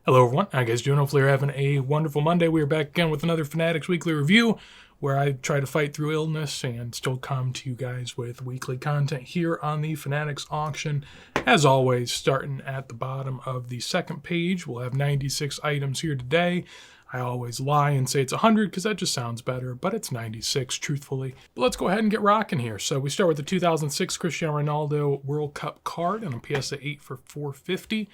Hello everyone, how you guys doing? Hopefully you're having a wonderful Monday. We are back again with another Fanatics Weekly Review, where I try to fight through illness and still come to you guys with weekly content here on the Fanatics auction. As always, starting at the bottom of the second page, we'll have 96 items here today. I always lie and say it's 100 because that just sounds better, but it's 96, truthfully. But let's go ahead and get rocking here. So we start with the 2006 Cristiano Ronaldo World Cup card on a PSA 8 for $450.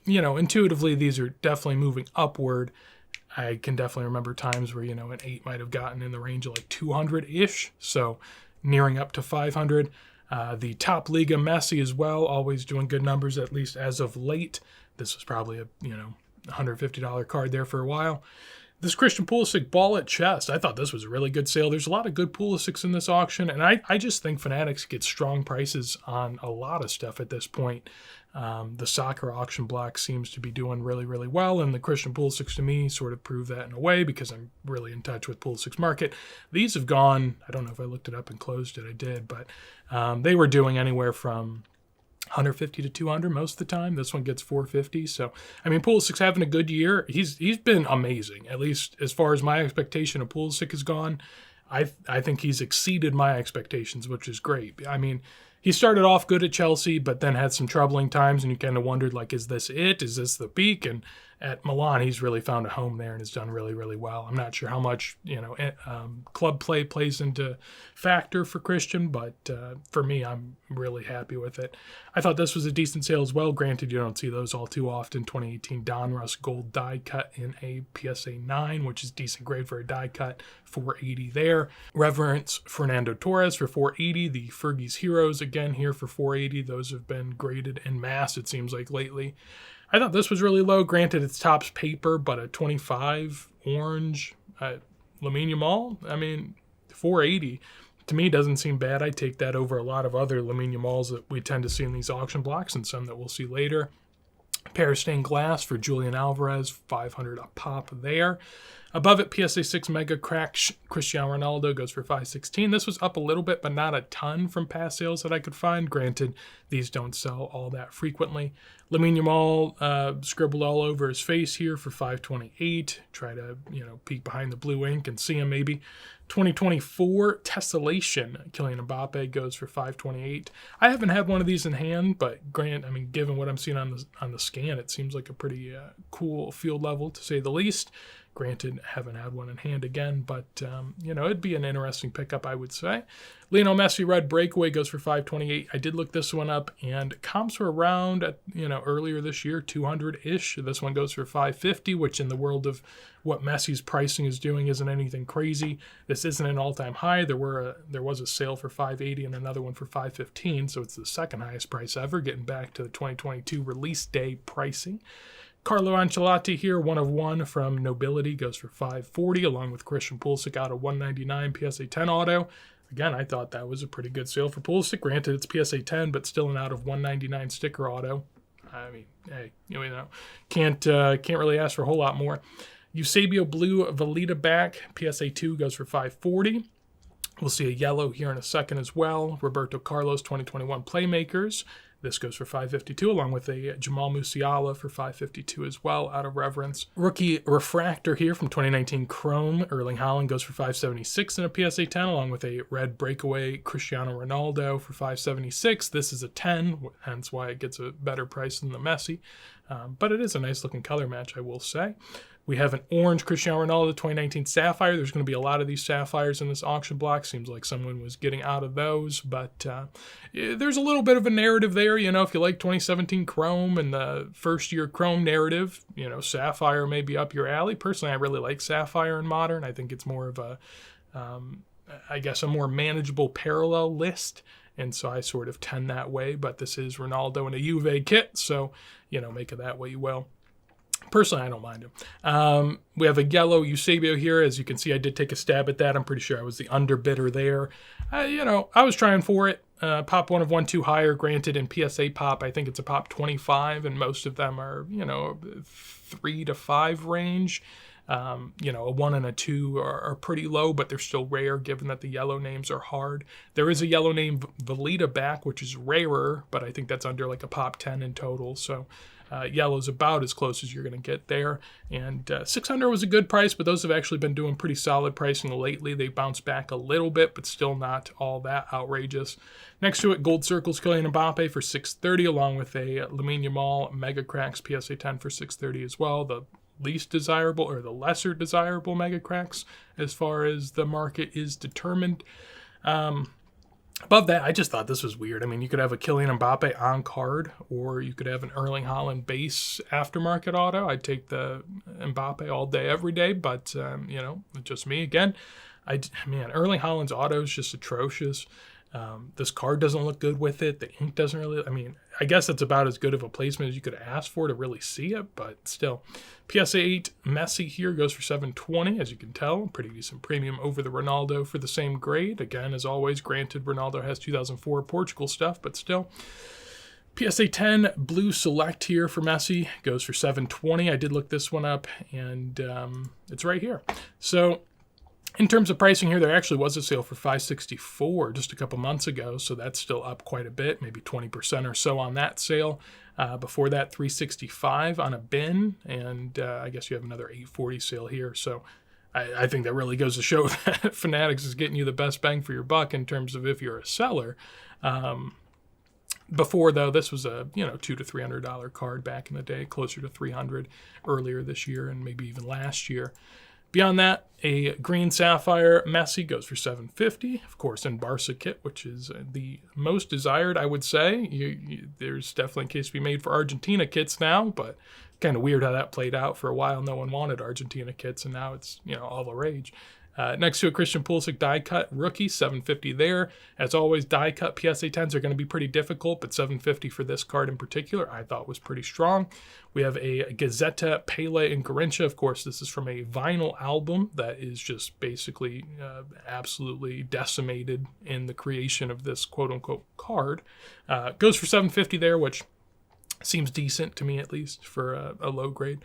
Intuitively, these are definitely moving upward. I can definitely remember times where, an 8 might have gotten in the range of like 200-ish, so nearing up to 500. The Top Liga Messi as well, always doing good numbers, at least as of late. This was probably a, $150 card there for a while. This Christian Pulisic ball at chest, I thought this was a really good sale. There's a lot of good Pulisics in this auction, and I just think Fanatics gets strong prices on a lot of stuff at this point. The soccer auction block seems to be doing really, really well, and the Christian Pulisics to me sort of prove that in a way because I'm really in touch with Pulisic's market. These have gone, I don't know if I looked it up and closed it, I did, but they were doing anywhere from 150 to 200 most of the time. This one gets 450. So, Pulisic's having a good year. He's been amazing, at least as far as my expectation of Pulisic has gone. I think he's exceeded my expectations, which is great. He started off good at Chelsea, but then had some troubling times, and you kind of wondered, is this it? Is this the peak? And at Milan, he's really found a home there and has done really, really well. I'm not sure how much, club play plays into factor for Christian, but for me, I'm really happy with it. I thought this was a decent sale as well. Granted, you don't see those all too often. 2018 Donruss gold die cut in a PSA 9, which is decent grade for a die cut, $480 there. Reverence Fernando Torres for $480. The Fergie's Heroes again here for $480. Those have been graded en masse, it seems like, lately. I thought this was really low. Granted, it's Topps paper, but a 25 orange Lamine Yamal, $480 to me doesn't seem bad. I take that over a lot of other Lamine Yamals that we tend to see in these auction blocks and some that we'll see later. Pair of stained glass for Julian Alvarez, $500 a pop there. Above it, PSA 6 Mega Crack Cristiano Ronaldo goes for $516. This was up a little bit, but not a ton from past sales that I could find. Granted, these don't sell all that frequently. Lamine Yamal scribbled all over his face here for $528. Try to, peek behind the blue ink and see him maybe. 2024 Tessellation Kylian Mbappe goes for $528. I haven't had one of these in hand, but given what I'm seeing on the scan, it seems like a pretty cool field level to say the least. Granted, haven't had one in hand again, but, it'd be an interesting pickup, I would say. Lionel Messi Red Breakaway goes for $528. I did look this one up, and comps were around, earlier this year, 200-ish. This one goes for $550, which in the world of what Messi's pricing is doing isn't anything crazy. This isn't an all-time high. There was a sale for $580 and another one for $515, so it's the second highest price ever, getting back to the 2022 release day pricing. Carlo Ancelotti here, 1 of 1 from Nobility, goes for $540, along with Christian Pulisic out of $199 PSA 10 auto. Again, I thought that was a pretty good sale for Pulisic. Granted, it's PSA 10, but still an out of $199 sticker auto. Can't really ask for a whole lot more. Eusebio Blue Velita back, PSA 2 goes for $540. We'll see a yellow here in a second as well. Roberto Carlos 2021 Playmakers. This goes for $552, along with a Jamal Musiala for $552 as well, out of reverence. Rookie Refractor here from 2019 Chrome. Erling Haaland goes for $576 in a PSA 10, along with a Red Breakaway Cristiano Ronaldo for $576. This is a 10, hence why it gets a better price than the Messi. But it is a nice looking color match, I will say. We have an orange Cristiano Ronaldo 2019 Sapphire. There's going to be a lot of these Sapphires in this auction block. Seems like someone was getting out of those, but there's a little bit of a narrative there. If you like 2017 Chrome and the first year Chrome narrative, Sapphire may be up your alley. Personally, I really like Sapphire in Modern. I think it's more of a more manageable parallel list. And so I sort of tend that way, but this is Ronaldo in a Juve kit, so, make of that what you will. Personally, I don't mind him. We have a yellow Eusebio here. As you can see, I did take a stab at that. I'm pretty sure I was the underbidder there. I was trying for it. Pop 1 of 1 too higher. Granted, in PSA pop, I think it's a pop 25, and most of them are, 3 to 5 range. A 1 and a 2 are pretty low, but they're still rare given that the yellow names are hard. There is a yellow name Velita back, which is rarer, but I think that's under like a pop 10 in total. So Yellow's about as close as you're going to get there. And 600 was a good price, but those have actually been doing pretty solid pricing lately. They bounced back a little bit, but still not all that outrageous. Next to it, Gold Circles Kylian Mbappe for 630, along with a Lamine Yamal Mega Cracks PSA 10 for 630 as well. The least desirable, or the lesser desirable Mega Cracks as far as the market is determined. Above that, I just thought this was weird. I mean, you could have a Kylian Mbappe on card, or you could have an Erling Haaland base aftermarket auto. I'd take the Mbappe all day, every day, but, just me again. Erling Haaland's auto is just atrocious. This card doesn't look good with it. The ink doesn't really, I guess it's about as good of a placement as you could ask for to really see it, but still. PSA 8 Messi here goes for $720, as you can tell. Pretty decent premium over the Ronaldo for the same grade. Again, as always, granted, Ronaldo has 2004 Portugal stuff, but still. PSA 10 Blue Select here for Messi goes for $720. I did look this one up, and it's right here. So, in terms of pricing here, there actually was a sale for $564 just a couple months ago, so that's still up quite a bit, maybe 20% or so on that sale. Before that, $365 on a bin, and I guess you have another $840 sale here. So I think that really goes to show that Fanatics is getting you the best bang for your buck in terms of if you're a seller. Before, though, this was a $200 to $300 card back in the day, closer to $300 earlier this year and maybe even last year. Beyond that, a green sapphire Messi goes for $750, of course, in Barca kit, which is the most desired, I would say. There's definitely a case to be made for Argentina kits now, but kind of weird how that played out. For a while, no one wanted Argentina kits, and now it's all the rage. Next to a Christian Pulisic die cut rookie, $750 there. As always, die cut PSA 10s are going to be pretty difficult, but $750 for this card in particular I thought was pretty strong. We have a Gazzetta Pele and Garrincha. Of course, this is from a vinyl album that is just basically absolutely decimated in the creation of this quote-unquote card. Goes for $750 there, which seems decent to me, at least, for a low grade.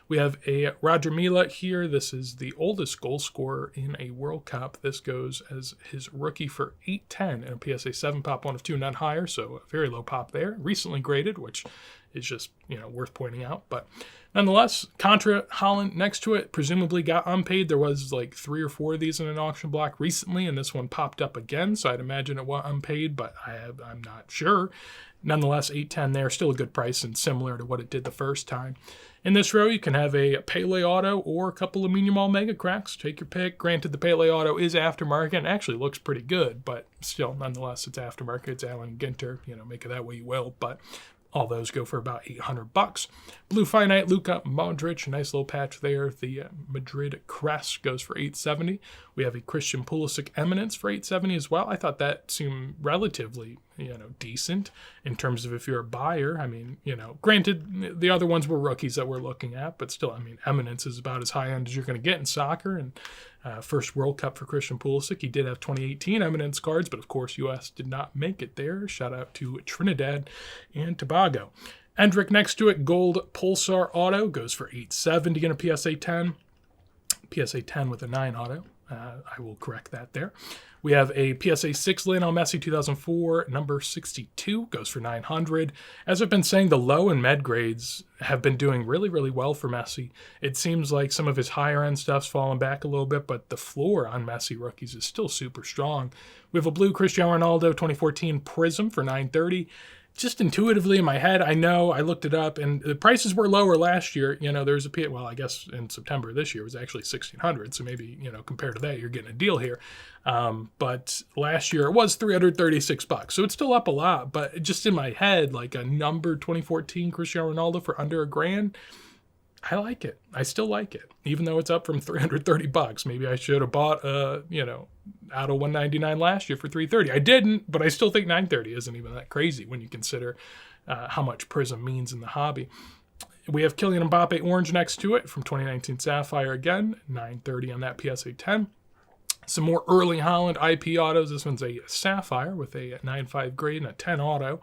We have a Roger Mila here. This is the oldest goal scorer in a World Cup. This goes as his rookie for $810 and a PSA 7 pop 1 of 2, not higher, so a very low pop there. Recently graded, which is just worth pointing out. But nonetheless, Contra Haaland next to it presumably got unpaid. There was like 3 or 4 of these in an auction block recently, and this one popped up again, so I'd imagine it was unpaid, but I'm not sure. Nonetheless, $810 there, still a good price and similar to what it did the first time. In this row, you can have a Pele Auto or a couple of Lamine Yamal Mega Cracks. Take your pick. Granted, the Pele Auto is aftermarket and actually looks pretty good, but still, nonetheless, it's aftermarket. It's Alan Ginter. Make it that way you will, but all those go for about $800. Blue Finite Luka Modric, nice little patch there. The Madrid crest goes for $870. We have a Christian Pulisic Eminence for $870 as well. I thought that seemed relatively, decent in terms of if you're a buyer. Granted, the other ones were rookies that we're looking at, but still, Eminence is about as high end as you're going to get in soccer. And first World Cup for Christian Pulisic. He did have 2018 Eminence cards, but of course, U.S. did not make it there. Shout out to Trinidad and Tobago. Endrick next to it, Gold Pulsar Auto goes for $870 in a PSA 10. PSA 10 with a 9 auto. I will correct that there. We have a PSA 6 Lionel Messi 2004, number 62, goes for $900. As I've been saying, the low and med grades have been doing really, really well for Messi. It seems like some of his higher-end stuff's fallen back a little bit, but the floor on Messi rookies is still super strong. We have a blue Cristiano Ronaldo 2014 Prism for $930. Just intuitively in my head, I know, I looked it up, and the prices were lower last year. There's I guess in September this year it was actually $1,600, so maybe, compared to that, you're getting a deal here. But last year it was $336, so it's still up a lot, but just in my head, like a number 2014 Cristiano Ronaldo for under $1,000, I like it. I still like it, even though it's up from $330. Maybe I should have bought out of $199 last year for $330. I didn't, but I still think $930 isn't even that crazy when you consider how much Prism means in the hobby. We have Kylian Mbappe Orange next to it from 2019 Sapphire again, $930 on that PSA 10. Some more Erling Haaland IP autos. This one's a Sapphire with a 9.5 grade and a 10 auto.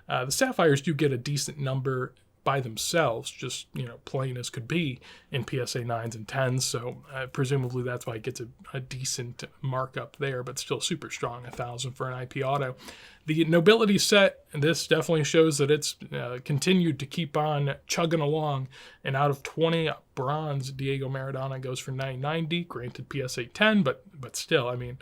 The Sapphires do get a decent number by themselves, just, plain as could be in PSA 9s and 10s. So presumably that's why it gets a decent markup there, but still super strong, 1,000 for an IP auto. The Nobility set, this definitely shows that it's continued to keep on chugging along. And out of 20 bronze, Diego Maradona goes for $990, granted PSA 10, but still, I mean,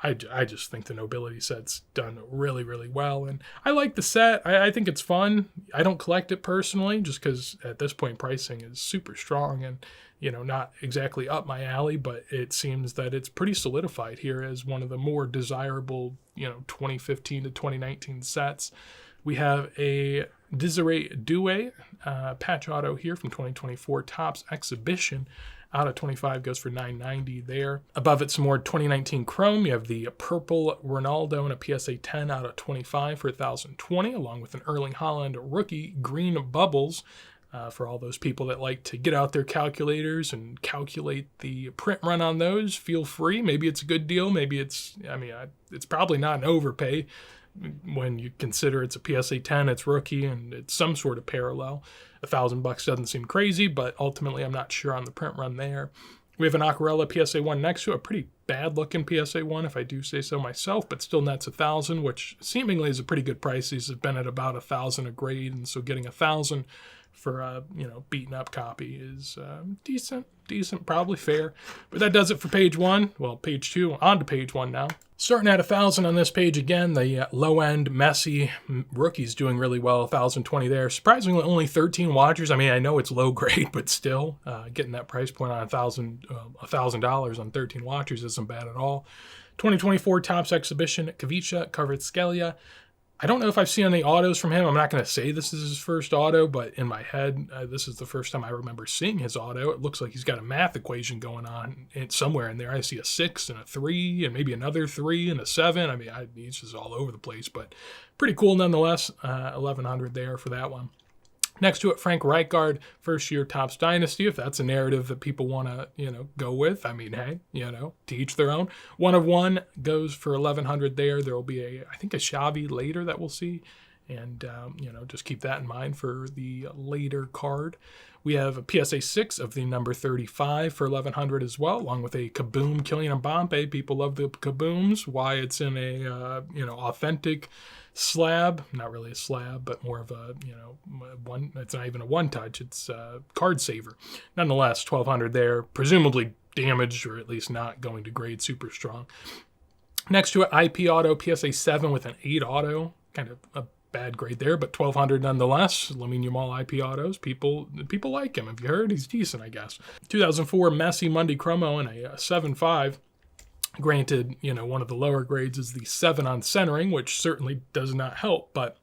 I just think the Nobility set's done really, really well. And I like the set. I think it's fun. I don't collect it personally just because at this point pricing is super strong and, not exactly up my alley, but it seems that it's pretty solidified here as one of the more desirable, 2015 to 2019 sets. We have a Desiree Doué patch auto here from 2024 Topps Exhibition. Out of 25 goes for $990 there. Above it, some more 2019 Chrome. You have the purple Ronaldo and a PSA 10 out of 25 for $1,020, along with an Erling Haaland rookie green bubbles. For all those people that like to get out their calculators and calculate the print run on those, feel free. Maybe it's a good deal. Maybe it's probably not an overpay when you consider it's a PSA 10, it's rookie, and it's some sort of parallel. $1,000 doesn't seem crazy, but ultimately I'm not sure on the print run there. We have an Aquarella PSA 1 next to a pretty bad looking PSA 1, if I do say so myself, but still nets $1,000, which seemingly is a pretty good price. These have been at about $1,000 a grade, and so getting $1,000 for a beaten up copy is decent, probably fair. But that does it for page 1. Well, page 2, on to page 1 now. Starting at $1,000 on this page again, the low-end Messi rookie's doing really well, $1,020 there. Surprisingly, only 13 watchers. I mean, I know it's low grade, but still, getting that price point on $1,000 on 13 watchers isn't bad at all. 2024 Topps Exhibition, Kavica Kvaratskhelia. I don't know if I've seen any autos from him. I'm not going to say this is his first auto, but in my head, this is the first time I remember seeing his auto. It looks like he's got a math equation going on somewhere in there. I see a 6 and a 3 and maybe another 3 and a 7. I mean, he's just all over the place, but pretty cool nonetheless. 1,100 there for that one. Next to it, Frank Rijkaard, first year Topps Dynasty, if that's a narrative that people want to, go with. I mean, hey, to each their own. 1 of 1 goes for 1,100 there. There will be I think a Xavi later that we'll see. And, just keep that in mind for the later card. We have a PSA 6 of the number 35 for 1,100 as well, along with a Kaboom Kylian Mbappe. People love the Kabooms. Why it's in a, authentic slab, not really a slab, but more of a, one, it's not even a one touch, it's a card saver. Nonetheless, 1,200 there, presumably damaged or at least not going to grade super strong. Next to it, IP auto, PSA 7 with an 8 auto, kind of a bad grade there, but 1,200 nonetheless. Lamine Yamal IP autos, people like him. Have you heard? He's decent, I guess. 2004 Messi Monday Chromo and a 7.5. Granted, one of the lower grades is the 7 on centering, which certainly does not help, but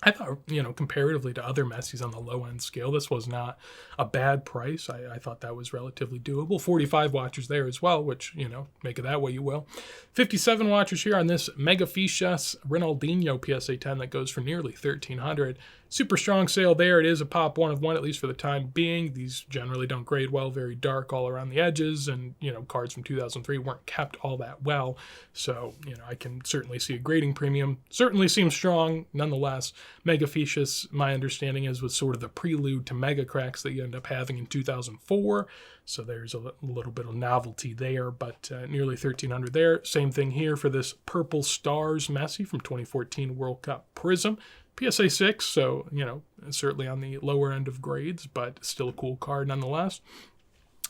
I thought, comparatively to other Messis on the low-end scale, this was not a bad price. I thought that was relatively doable. 45 watchers there as well, which, make it that way you will. 57 watchers here on this Mega Fichas Ronaldinho PSA 10 that goes for nearly 1,300. Super strong sale there. It is a pop 1 of 1, at least for the time being. These generally don't grade well, very dark all around the edges, and, cards from 2003 weren't kept all that well. So, I can certainly see a grading premium. Certainly seems strong, nonetheless. Mega Fichas, my understanding is, was sort of the prelude to Mega Cracks that you end up having in 2004. So there's a little bit of novelty there, but nearly 1,300 there. Same thing here for this Purple Stars Messi from 2014 World Cup Prism. PSA 6, so, certainly on the lower end of grades, but still a cool card nonetheless.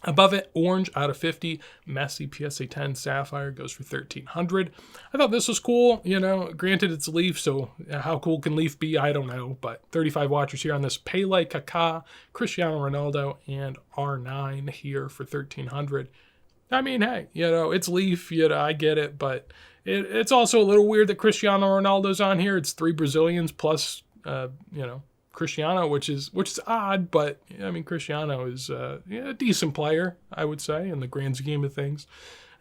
Above it, orange out of 50, Messi PSA 10 Sapphire goes for 1,300. I thought this was cool, granted it's Leaf, so how cool can Leaf be? I don't know, but 35 watchers here on this Pele, Kaká, Cristiano Ronaldo, and R9 here for 1,300. I mean, hey, it's Leaf, I get it, but it's also a little weird that Cristiano Ronaldo's on here. It's 3 Brazilians plus, Cristiano, which is odd, but I mean, Cristiano is a decent player, I would say, in the grand scheme of things.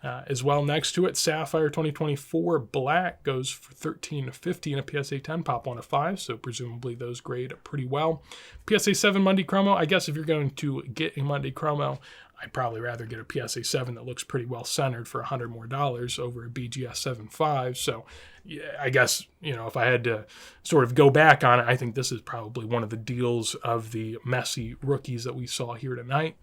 as well. Next to it, Sapphire 2024 Black goes for $13.50 in a PSA 10, pop 1 of 5, so presumably those grade pretty well. PSA 7 Monday Chromo, I guess if you're going to get a Monday Chromo, I'd probably rather get a PSA 7 that looks pretty well centered for $100 more over a BGS 7.5. So yeah, I guess, if I had to sort of go back on it, I think this is probably one of the deals of the messy rookies that we saw here tonight.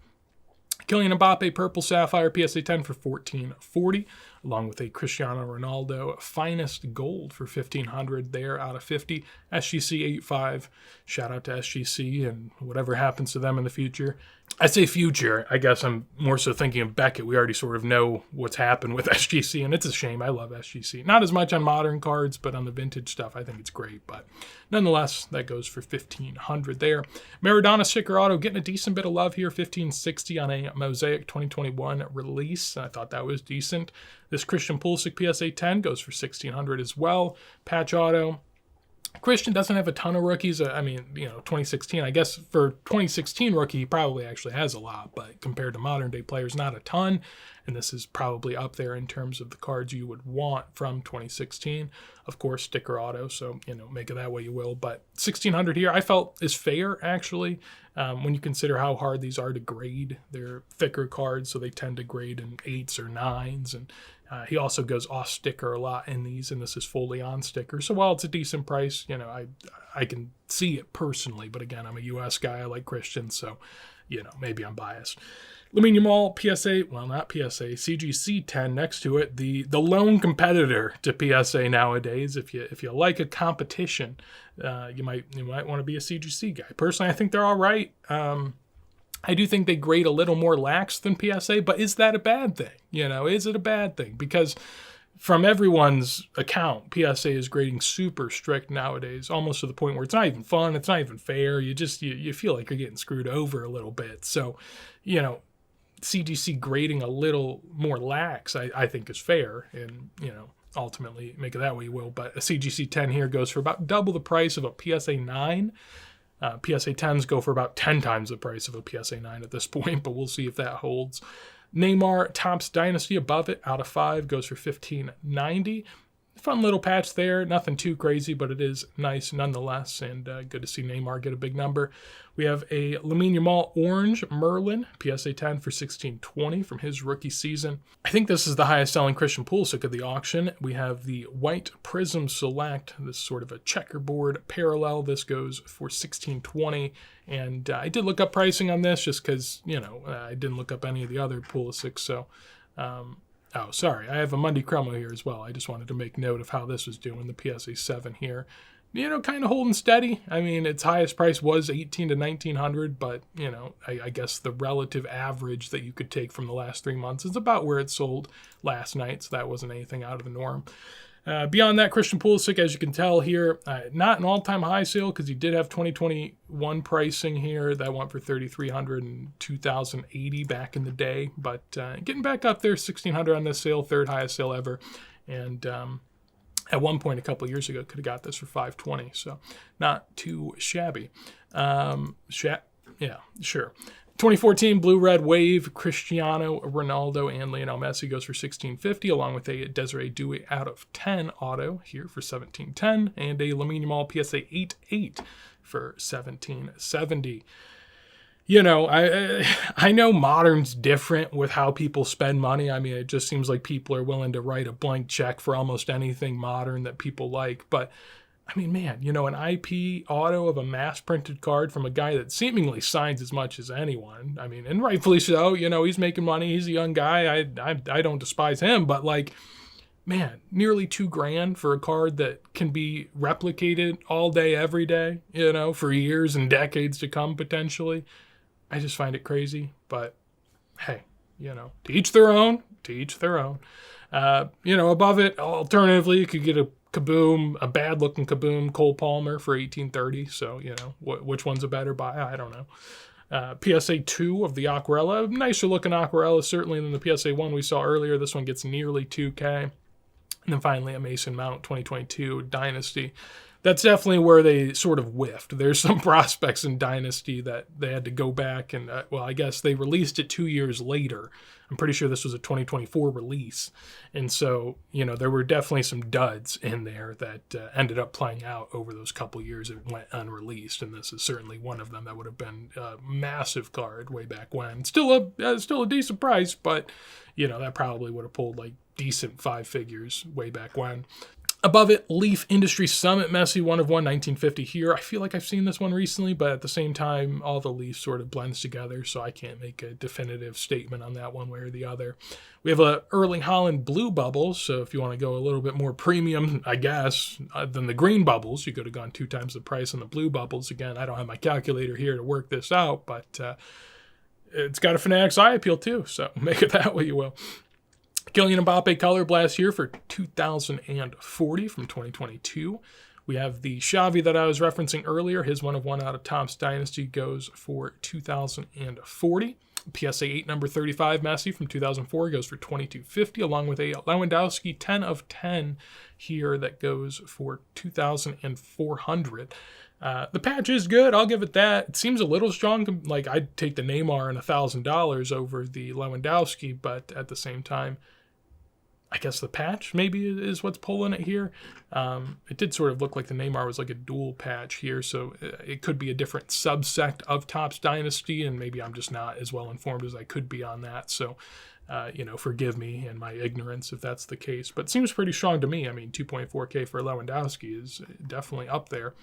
Kylian Mbappe Purple Sapphire PSA 10 for $14.40, along with a Cristiano Ronaldo Finest Gold for $1,500 there out of 50. SGC 85. Shout out to SGC and whatever happens to them in the future. I say future. I guess I'm more so thinking of Beckett. We already sort of know what's happened with SGC, and it's a shame. I love SGC. Not as much on modern cards, but on the vintage stuff, I think it's great. But nonetheless, that goes for $1,500 there. Maradona sticker auto getting a decent bit of love here. $1,560 on a Mosaic 2021 release. I thought that was decent. This Christian Pulisic PSA 10 goes for $1,600 as well. Patch auto. Christian doesn't have a ton of rookies. 2016, I guess for 2016 rookie, he probably actually has a lot, but compared to modern day players, not a ton. And this is probably up there in terms of the cards you would want from 2016. Of course, sticker auto, so, make it that way you will. But $1,600 here, I felt is fair, actually, when you consider how hard these are to grade. They're thicker cards, so they tend to grade in 8s or 9s. And he also goes off sticker a lot in these, and this is fully on sticker. So while it's a decent price, I can see it personally. But again, I'm a U.S. guy. I like Christian, so, maybe I'm biased. Lamine Yamal PSA, well, not PSA, CGC 10 next to it, the lone competitor to PSA nowadays. If you like a competition, you might want to be a CGC guy. Personally, I think they're all right. I do think they grade a little more lax than PSA, but is that a bad thing? Is it a bad thing? Because from everyone's account, PSA is grading super strict nowadays, almost to the point where it's not even fun, it's not even fair. You feel like you're getting screwed over a little bit. So, CGC grading a little more lax, I think is fair, and, ultimately make it that way you will. But a CGC 10 here goes for about double the price of a PSA 9. PSA 10s go for about 10 times the price of a PSA 9 at this point, but we'll see if that holds. Neymar Topps Dynasty above it, out of 5, goes for $1,590. Fun little patch there. Nothing too crazy, but it is nice nonetheless, and good to see Neymar get a big number. We have a Lamine Yamal Orange Merlin PSA 10 for $1,620 from his rookie season. I think this is the highest selling Christian Pulisic of the auction. We have the White Prism Select, this sort of a checkerboard parallel. This goes for $1,620, and I did look up pricing on this just because, I didn't look up any of the other Pulisic, so... Oh, sorry, I have a Monday Chromo here as well. I just wanted to make note of how this was doing, the PSA 7 here. Kind of holding steady. I mean, its highest price was $1,800 to $1,900, but, I guess the relative average that you could take from the last 3 months is about where it sold last night, so that wasn't anything out of the norm. Beyond that, Christian Pulisic, as you can tell here, not an all-time high sale because he did have 2021 pricing here. That went for $3,300 and $2,080 back in the day. But getting back up there, $1,600 on this sale, third highest sale ever. And at one point a couple of years ago, could have got this for $520. So not too shabby. Yeah, sure. 2014 Blue-Red Wave, Cristiano Ronaldo and Lionel Messi goes for $1,650, along with a Desiree Doué out of 10 auto here for $1,710, and a Lamine Yamal PSA 8-8 for $1,770. I know modern's different with how people spend money. I mean, it just seems like people are willing to write a blank check for almost anything modern that people like, but I mean, man, an IP auto of a mass-printed card from a guy that seemingly signs as much as anyone. I mean, and rightfully so. He's making money. He's a young guy. I don't despise him. But, man, nearly $2,000 for a card that can be replicated all day, every day, for years and decades to come, potentially. I just find it crazy. But, hey, to each their own. To each their own. Above it, alternatively, you could get a bad-looking Kaboom Cole Palmer for $1,830. So, which one's a better buy? I don't know. PSA 2 of the Aquarella. Nicer-looking Aquarella, certainly, than the PSA 1 we saw earlier. This one gets nearly $2,000. And then finally, a Mason Mount 2022 Dynasty. that's definitely where they sort of whiffed. There's some prospects in Dynasty that they had to go back and, well, I guess they released it 2 years later. I'm pretty sure this was a 2024 release. And so, there were definitely some duds in there that ended up playing out over those couple years it went unreleased. And this is certainly one of them that would have been a massive card way back when. Still a decent price, but, that probably would have pulled like decent 5 figures way back when. Above it, Leaf Industry Summit Messi 1 of 1, 1950 here. I feel like I've seen this one recently, but at the same time, all the Leafs sort of blends together, so I can't make a definitive statement on that one way or the other. We have a Erling Haaland Blue Bubbles, so if you want to go a little bit more premium, I guess, than the green bubbles, you could have gone 2 times the price on the blue bubbles. Again, I don't have my calculator here to work this out, but it's got a Fanatics eye appeal too, so make it that way you will. Kylian Mbappe Color Blast here for 2040 from 2022. We have the Xavi that I was referencing earlier. His 1 of 1 out of Topps Dynasty goes for 2040. PSA 8 number 35 Messi from 2004 goes for 2250, along with a Lewandowski 10 of 10 here that goes for 2400. The patch is good. I'll give it that. It seems a little strong. Like, I'd take the Neymar and $1,000 over the Lewandowski, but at the same time, I guess the patch maybe is what's pulling it here. It did sort of look like the Neymar was like a dual patch here, so it could be a different subsect of Topps Dynasty, and maybe I'm just not as well informed as I could be on that. So, forgive me and my ignorance if that's the case. But it seems pretty strong to me. I mean, 2.4K for Lewandowski is definitely up there.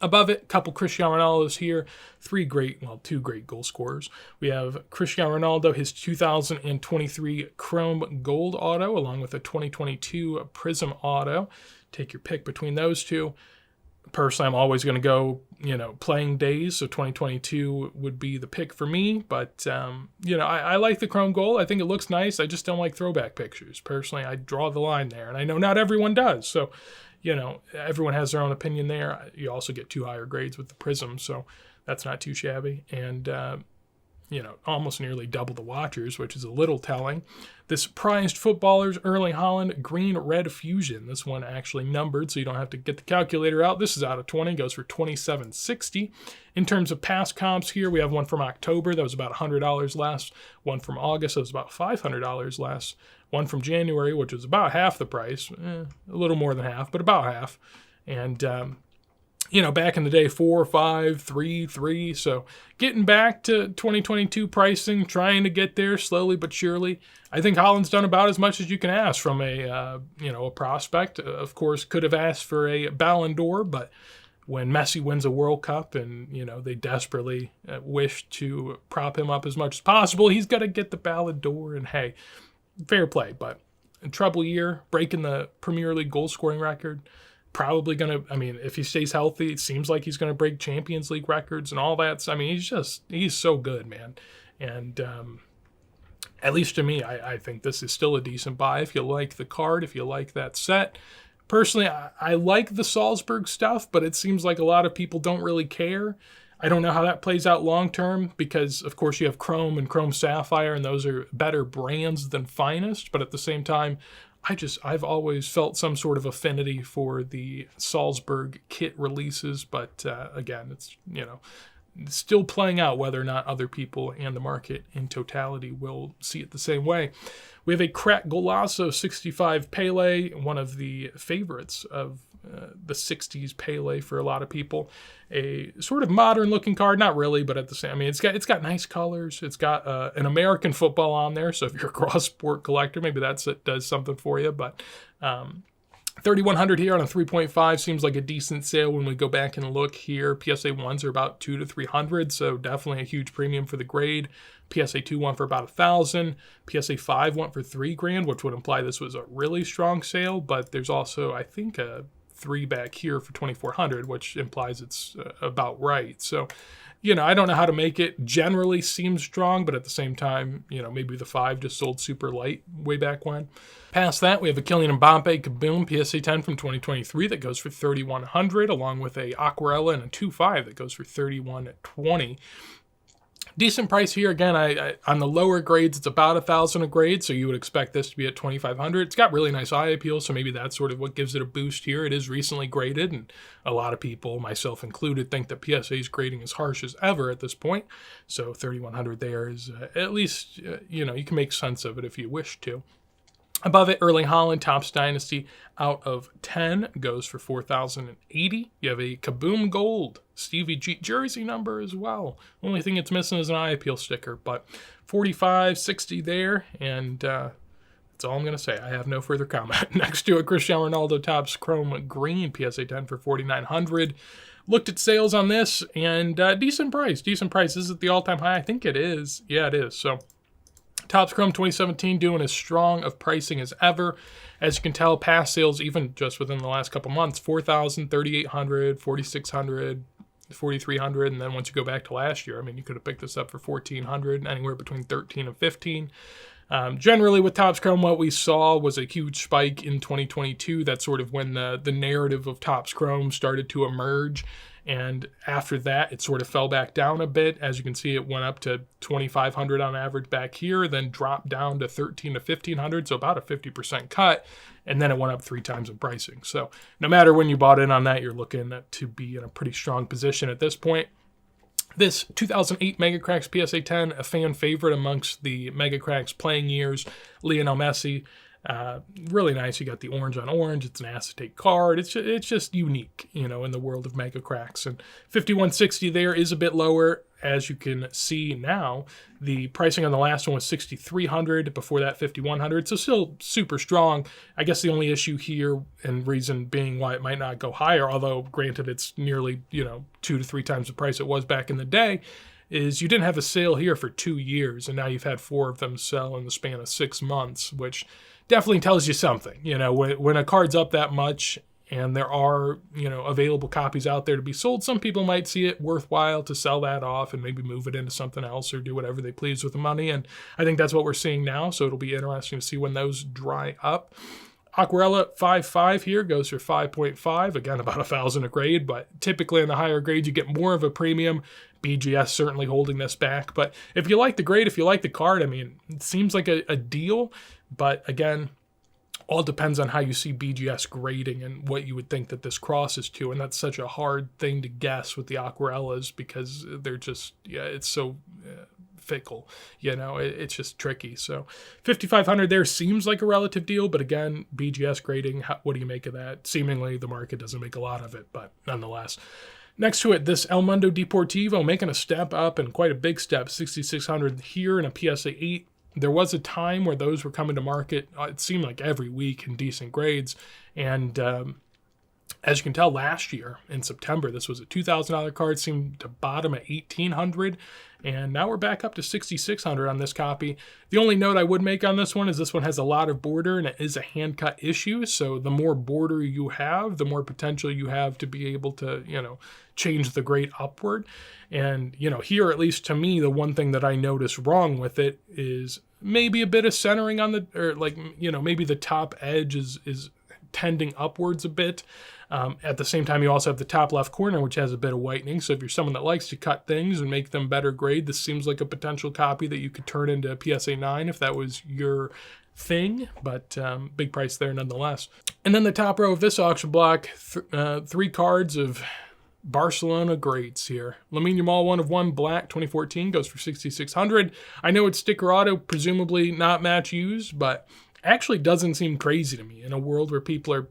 Above it, a couple Cristiano Ronaldos here. 2 great goal scorers. We have Cristiano Ronaldo, his 2023 Chrome Gold Auto, along with a 2022 Prism Auto. Take your pick between those two. Personally, I'm always going to go, playing days, so 2022 would be the pick for me. But, I like the Chrome Gold. I think it looks nice. I just don't like throwback pictures. Personally, I draw the line there, and I know not everyone does, so everyone has their own opinion there. You also get 2 higher grades with the Prism, so that's not too shabby. And, almost nearly double the watchers, which is a little telling. This Prized Footballers Erling Haaland Green-Red Fusion. This one actually numbered, so you don't have to get the calculator out. This is out of 20, goes for $27.60. In terms of past comps here, we have one from October that was about $100 less. One from August that was about $500 less. One from January, which was about half the price. A little more than half, but about half. And, back in the day, 4, 5, 3, 3. So getting back to 2022 pricing, trying to get there slowly but surely. I think Haaland's done about as much as you can ask from a prospect. Of course, could have asked for a Ballon d'Or, but when Messi wins a World Cup and, they desperately wish to prop him up as much as possible, he's got to get the Ballon d'Or. And hey, fair play, but a trouble year, breaking the Premier League goal scoring record. Probably going to, if he stays healthy, it seems like he's going to break Champions League records and all that. He's so good, man. And at least to me, I think this is still a decent buy if you like the card, if you like that set. Personally, I like the Salzburg stuff, but it seems like a lot of people don't really care. I don't know how that plays out long term because, of course, you have Chrome and Chrome Sapphire, and those are better brands than Finest. But at the same time, I've always felt some sort of affinity for the Salzburg kit releases. But again, it's, still playing out whether or not other people and the market in totality will see it the same way. We have a Crack Golasso 65 Pele, one of the favorites of the 60s Pele for a lot of people. A sort of modern looking card, not really, but at the same, it's got nice colors. It's got an American football on there, so if you're a cross sport collector, maybe it does something for you. But 3,100 here on a 3.5 seems like a decent sale when we go back and look here. PSA 1s are about 200 to 300, so definitely a huge premium for the grade. PSA 2 went for about $1,000. PSA 5 went for $3,000, which would imply this was a really strong sale. But there's also, I think, a 3 back here for 2,400, which implies it's about right. So, I don't know how to make it. Generally seems strong, but at the same time, maybe the 5 just sold super light way back when. Past that, we have a Kylian Mbappe Kaboom PSA 10 from 2023 that goes for $3,100, along with a Aquarella and a 2.5 that goes for $3,120. Decent price here. Again, I on the lower grades, it's about 1,000 a grade, so you would expect this to be at 2,500. It's got really nice eye appeal, so maybe that's sort of what gives it a boost here. It is recently graded, and a lot of people, myself included, think that PSA's grading is harsh as ever at this point. So 3,100 there is at least, you can make sense of it if you wish to. Above it, Erling Haaland, Topps Dynasty, out of 10, goes for 4,080. You have a Kaboom Gold Stevie G jersey number as well. Only thing it's missing is an eye appeal sticker, but 45.60 there, and that's all I'm going to say. I have no further comment. Next to it, Cristiano Ronaldo Topps Chrome Green PSA 10 for 4,900. Looked at sales on this, and decent price. Decent price. Is it the all-time high? I think it is. Yeah, it is. So Topps Chrome 2017 doing as strong of pricing as ever. As you can tell, past sales, even just within the last couple months, 4,000, 3,800, 4,600, 4,300, and then once you go back to last year, I mean, you could have picked this up for 1,400, anywhere between 13 and 15. Generally, with Topps Chrome, what we saw was a huge spike in 2022. That's sort of when the narrative of Topps Chrome started to emerge. And after that, it sort of fell back down a bit. As you can see, it went up to 2,500 on average back here, then dropped down to 13 to 1,500, so about a 50% cut. And then it went up 3 times in pricing. So no matter when you bought in on that, you're looking to be in a pretty strong position at this point. This 2008 Mega Cracks PSA 10, a fan favorite amongst the Mega Cracks playing years, Lionel Messi. Really nice. You got the orange on orange. It's an acetate card. It's just unique, in the world of Mega Cracks. And 5160 there is a bit lower. As you can see now, the pricing on the last one was 6,300. Before that, 5,100. So still super strong. I guess the only issue here, and reason being why it might not go higher, although granted it's nearly 2 to 3 times the price it was back in the day, is you didn't have a sale here for 2 years, and now you've had 4 of them sell in the span of 6 months, which definitely tells you something. When a card's up that much and there are, available copies out there to be sold, some people might see it worthwhile to sell that off and maybe move it into something else or do whatever they please with the money. And I think that's what we're seeing now. So it'll be interesting to see when those dry up. Aquarella 5.5 here goes for 5.5. Again, about 1,000 a grade, but typically in the higher grades, you get more of a premium. BGS certainly holding this back. But if you like the grade, if you like the card, I mean, it seems like a deal. But again, all depends on how you see BGS grading and what you would think that this crosses to. And that's such a hard thing to guess with the Aquarellas because they're just, it's so fickle. It's just tricky. So 5,500 there seems like a relative deal. But again, BGS grading, what do you make of that? Seemingly the market doesn't make a lot of it, but nonetheless. Next to it, this El Mundo Deportivo making a step up and quite a big step, 6,600 here in a PSA 8. There was a time where those were coming to market, it seemed like every week in decent grades. And as you can tell, last year in September, this was a $2,000 card, seemed to bottom at $1,800. And now we're back up to $6,600 on this copy. The only note I would make on this one is this one has a lot of border and it is a hand cut issue. So the more border you have, the more potential you have to be able to, change the grade upward. And, here, at least to me, the one thing that I notice wrong with it is maybe a bit of centering on maybe the top edge is tending upwards a bit. At the same time, you also have the top left corner, which has a bit of whitening. So if you're someone that likes to cut things and make them better grade, this seems like a potential copy that you could turn into a PSA 9 if that was your thing, but big price there nonetheless. And then the top row of this auction block, 3 cards of Barcelona grades here. Lamine Yamal 1/1 black 2014 goes for 6,600. I know it's sticker auto, presumably not match used, but actually doesn't seem crazy to me in a world where people are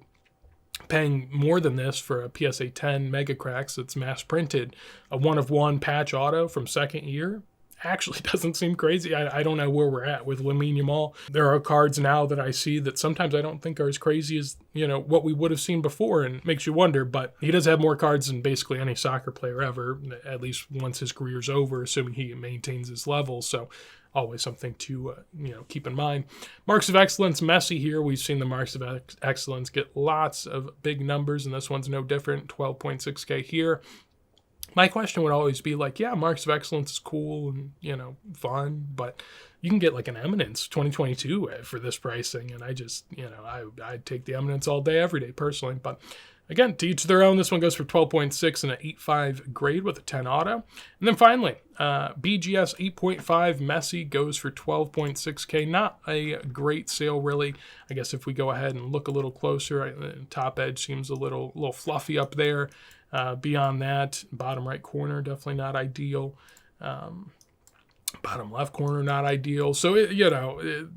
paying more than this for a PSA 10 Mega Cracks that's mass printed. A 1/1 patch auto from second year actually doesn't seem crazy. I don't know where we're at with Lamine Yamal. There are cards now that I see that sometimes I don't think are as crazy as, what we would have seen before, and makes you wonder, but he does have more cards than basically any soccer player ever, at least once his career's over, assuming he maintains his level. So always something to, keep in mind. Marks of Excellence, Messi here. We've seen the Marks of Excellence get lots of big numbers, and this one's no different, 12.6K here. My question would always be like, yeah, Marks of Excellence is cool and, fun, but you can get like an Eminence 2022 for this pricing. And I just, I'd take the Eminence all day, every day personally. But again, to each their own. This one goes for 12.6 and an 8.5 grade with a 10 auto. And then finally, BGS 8.5 Messi goes for 12.6K. Not a great sale, really. I guess if we go ahead and look a little closer, the top edge seems a little fluffy up there. Beyond that, bottom right corner, definitely not ideal. Bottom left corner, not ideal. So, a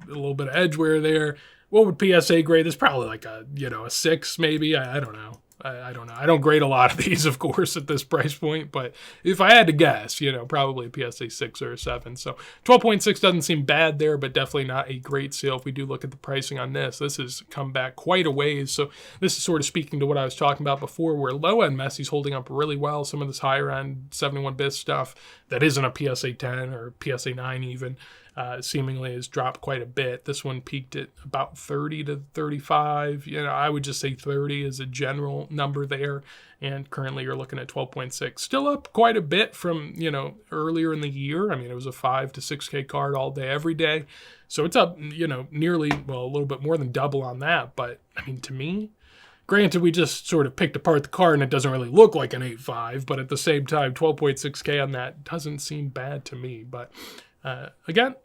little bit of edge wear there. What would PSA grade? This probably like a 6 maybe. I don't know. I don't know. I don't grade a lot of these, of course, at this price point. But if I had to guess, probably a PSA 6 or a 7. So 12.6 doesn't seem bad there, but definitely not a great sale. If we do look at the pricing on this, this has come back quite a ways. So this is sort of speaking to what I was talking about before, where low-end Messi's holding up really well. Some of this higher-end 71-bit stuff that isn't a PSA 10 or PSA 9 even, seemingly has dropped quite a bit. This one peaked at about 30 to 35. I would just say 30 is a general number there. And currently you're looking at 12.6. Still up quite a bit from, earlier in the year. I mean, it was a 5 to 6K card all day, every day. So it's up, nearly, a little bit more than double on that. But, I mean, to me, granted, we just sort of picked apart the card and it doesn't really look like an 8.5. But at the same time, 12.6K on that doesn't seem bad to me. But again,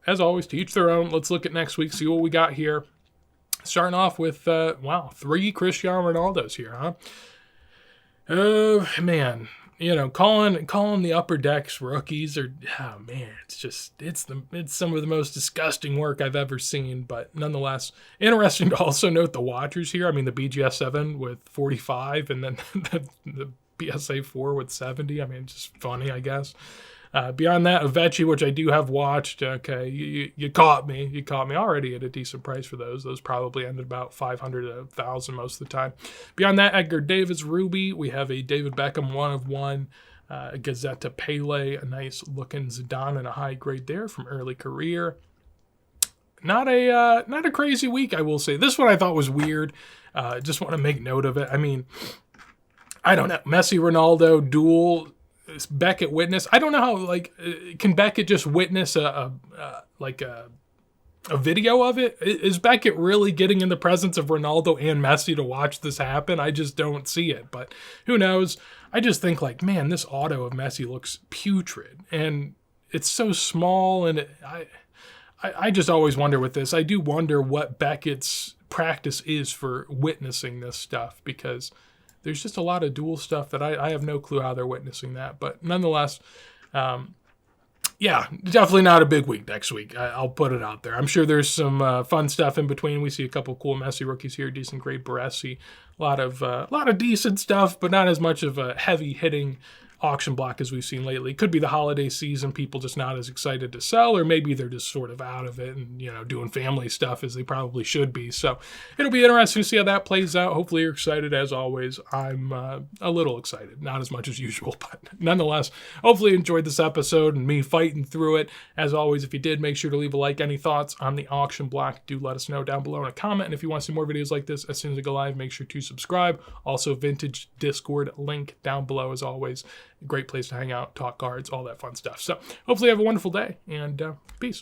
as always, to each their own. Let's look at next week, see what we got here. Starting off with, 3 Cristiano Ronaldos here, huh? Man, calling the upper decks rookies it's some of the most disgusting work I've ever seen, but nonetheless, interesting to also note the watchers here. I mean, the BGS 7 with 45 and then the PSA 4 with 70. I mean, just funny, I guess. Beyond that, Avechi, which I do have watched. Okay, you caught me. You caught me already at a decent price for those. Those probably ended about 500 to 1,000 most of the time. Beyond that, Edgar Davids Ruby. We have a David Beckham 1 of 1. A Gazetta Pele, a nice looking Zidane and a high grade there from early career. Not a crazy week, I will say. This one I thought was weird. Just want to make note of it. I mean, I don't know. Messi Ronaldo duel. Beckett witness. I don't know how, can Beckett just witness a video of it? Is Beckett really getting in the presence of Ronaldo and Messi to watch this happen? I just don't see it, but who knows? I just think man, this auto of Messi looks putrid and it's so small. And I just always wonder with this. I do wonder what Beckett's practice is for witnessing this stuff, because there's just a lot of dual stuff that I have no clue how they're witnessing that. But nonetheless, definitely not a big week next week. I'll put it out there. I'm sure there's some fun stuff in between. We see a couple cool Messi rookies here, decent grade Baresi, a lot of decent stuff, but not as much of a heavy hitting auction block as we've seen lately. Could be the holiday season, people just not as excited to sell, or maybe they're just sort of out of it and, doing family stuff as they probably should be. So it'll be interesting to see how that plays out. Hopefully you're excited as always. I'm a little excited, not as much as usual, but nonetheless, hopefully you enjoyed this episode and me fighting through it. As always, if you did, make sure to leave a like. Any thoughts on the auction block, do let us know down below in a comment. And if you want to see more videos like this as soon as I go live, make sure to subscribe. Also, Vintage Discord link down below as always. Great place to hang out, talk cards, all that fun stuff. So hopefully you have a wonderful day, and peace.